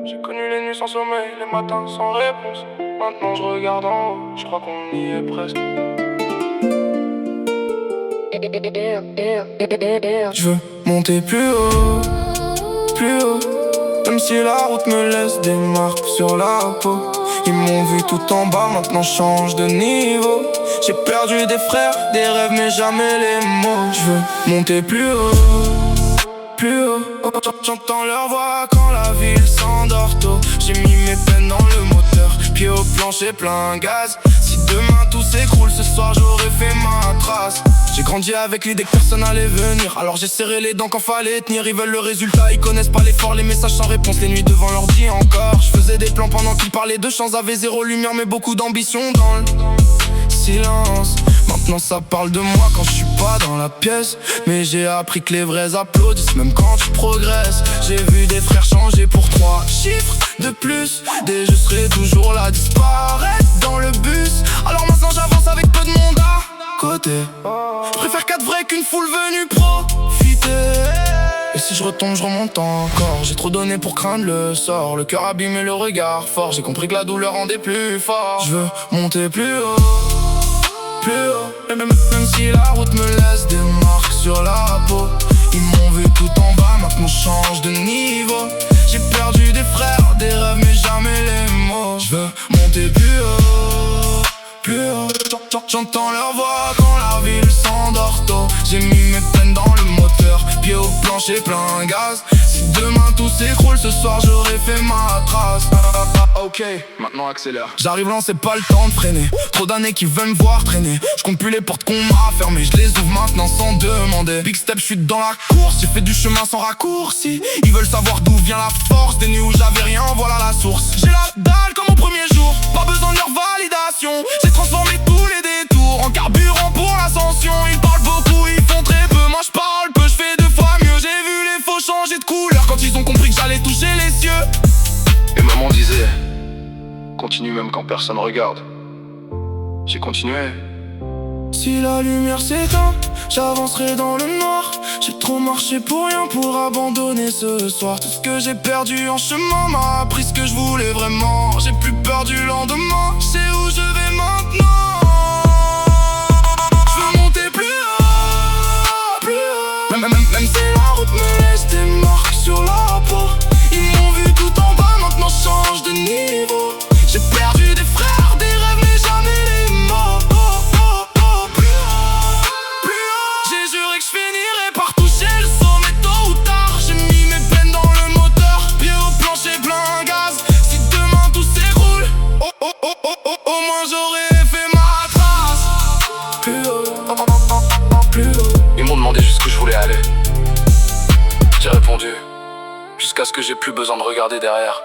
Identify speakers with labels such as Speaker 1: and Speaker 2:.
Speaker 1: J'ai connu les nuits sans sommeil, les matins sans réponse. Maintenant je regarde en haut, je crois qu'on y est presque. Je veux monter plus haut, plus haut. Même si la route me laisse des marques sur la peau. Ils m'ont vu tout en bas, maintenant je change de niveau. J'ai perdu des frères, des rêves mais jamais les mots. Je veux monter plus haut, plus haut. J'entends leur voix quand la ville s'endort tôt. J'ai mis mes peines dans le moteur, pied au plancher plein gaz. Si demain tout s'écroule, ce soir j'aurais fait ma trace. J'ai grandi avec l'idée que personne allait venir, alors j'ai serré les dents quand fallait tenir. Ils veulent le résultat, ils connaissent pas l'effort, les messages sans réponse, les nuits devant l'ordi encore. Je faisais des plans pendant qu'ils parlaient de chance, avait zéro lumière mais beaucoup d'ambition dans le silence. Maintenant ça parle de moi quand je suis pas dans la pièce. Mais j'ai appris que les vrais applaudissent même quand tu progresses. J'ai vu des frères changer pour 3 chiffres de plus. Des je serai toujours là, disparaître dans le bus. Alors maintenant j'avance avec peu de monde à côté. Je préfère 4 vrais qu'une foule venue profiter. Et si je retombe, je remonte encore. J'ai trop donné pour craindre le sort. Le cœur abîmé, le regard fort. J'ai compris que la douleur rendait plus fort. Je veux monter plus haut, plus haut. Même si la route me laisse des marques sur la peau. Ils m'ont vu tout en bas, maintenant je change de niveau. J'ai perdu des frères, des rêves mais jamais les mots. Je veux monter plus haut, plus haut. J'entends leur voix quand la ville s'endort tôt. J'ai mis mes peines dans le moteur, pied au plancher plein gaz. Si demain tout s'écroule, ce soir j'aurais fait ma trace. Ok, maintenant accélère. J'arrive là, c'est pas le temps de freiner. Trop d'années qui veulent me voir traîner. Je compte plus les portes qu'on m'a fermées. Je les ouvre maintenant sans demander. Big step, je suis dans la course. J'ai fait du chemin sans raccourci. Ils veulent savoir d'où vient la force. Des nuits où j'avais rien, voilà la source. J'ai la dalle comme au premier jour. Pas besoin de leur validation. J'ai transformé tous les détours en carburant pour l'ascension. Ils parlent beaucoup, ils font très peu. Moi je parle peu, je fais 2 fois mieux. J'ai vu les faux changer de couleur quand ils ont compris que j'allais toucher les cieux. Et maman disait, continue même quand personne regarde. J'ai continué. Si la lumière s'éteint, j'avancerai dans le noir. J'ai trop marché pour rien pour abandonner ce soir. Tout ce que j'ai perdu en chemin m'a appris ce que je voulais vraiment. J'ai plus peur du lendemain, je sais où je vais maintenant. Je veux monter plus haut, plus haut. Même si la route me laisse des marques sur la peau. Ils m'ont vu tout en bas, maintenant je change de niveau. J'ai perdu des frères, des rêves mais jamais les mots. Plus haut, plus haut. J'ai juré que je finirais par toucher le sommet tôt ou tard. J'ai mis mes peines dans le moteur, pied au plancher plein gaz. Si demain tout s'écroule, au moins j'aurais fait ma trace. Plus haut, plus haut. Ils m'ont demandé jusqu'où je voulais aller. J'ai répondu, jusqu'à ce que j'ai plus besoin de regarder derrière.